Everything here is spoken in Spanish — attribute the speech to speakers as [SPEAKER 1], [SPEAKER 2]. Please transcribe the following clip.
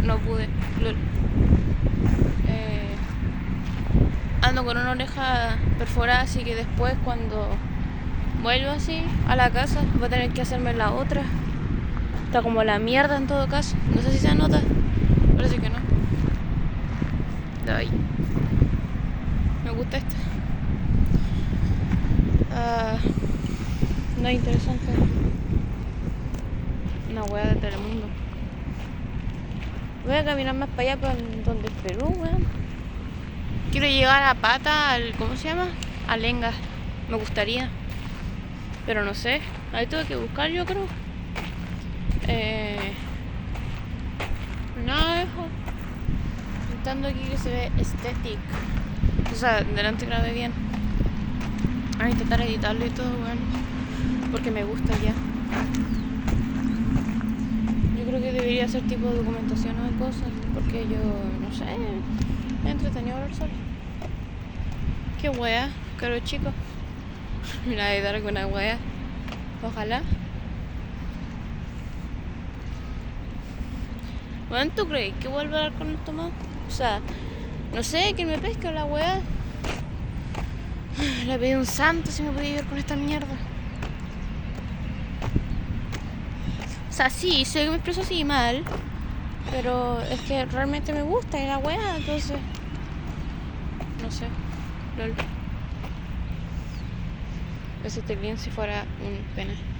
[SPEAKER 1] no pude. Lol. Ando con una oreja perforada, así que después cuando vuelvo así a la casa voy a tener que hacerme la otra. Está como la mierda en todo caso. No sé si se nota. Parece que no. Ay. Me gusta esta. No es interesante. Una hueá de Telemundo. Voy a caminar más para allá, para donde es Perú, weón. Quiero llegar a Pata, ¿cómo se llama? A Lenga. Me gustaría. Pero no sé. Ahí tuve que buscar, yo creo. No, hijo. Intentando aquí que se ve estético. O sea, delante grabé bien. A intentar editarlo y todo, weón. Porque me gusta ya. Yo creo que debería hacer tipo de documentación o de cosas. Porque yo, no sé. Me he entretenido hablar solo. Qué wea, caro chico. Mira, editar alguna wea. Ojalá. Bueno, ¿tú crees que vuelva a hablar con esto más? O sea, no sé, que me pesca la weá. Le pedí un santo si me podía ir con esta mierda. O sea, sí, sé que me expreso así mal. Pero es que realmente me gusta la weá, entonces. No sé. Lol. Ese bien si fuera un pene.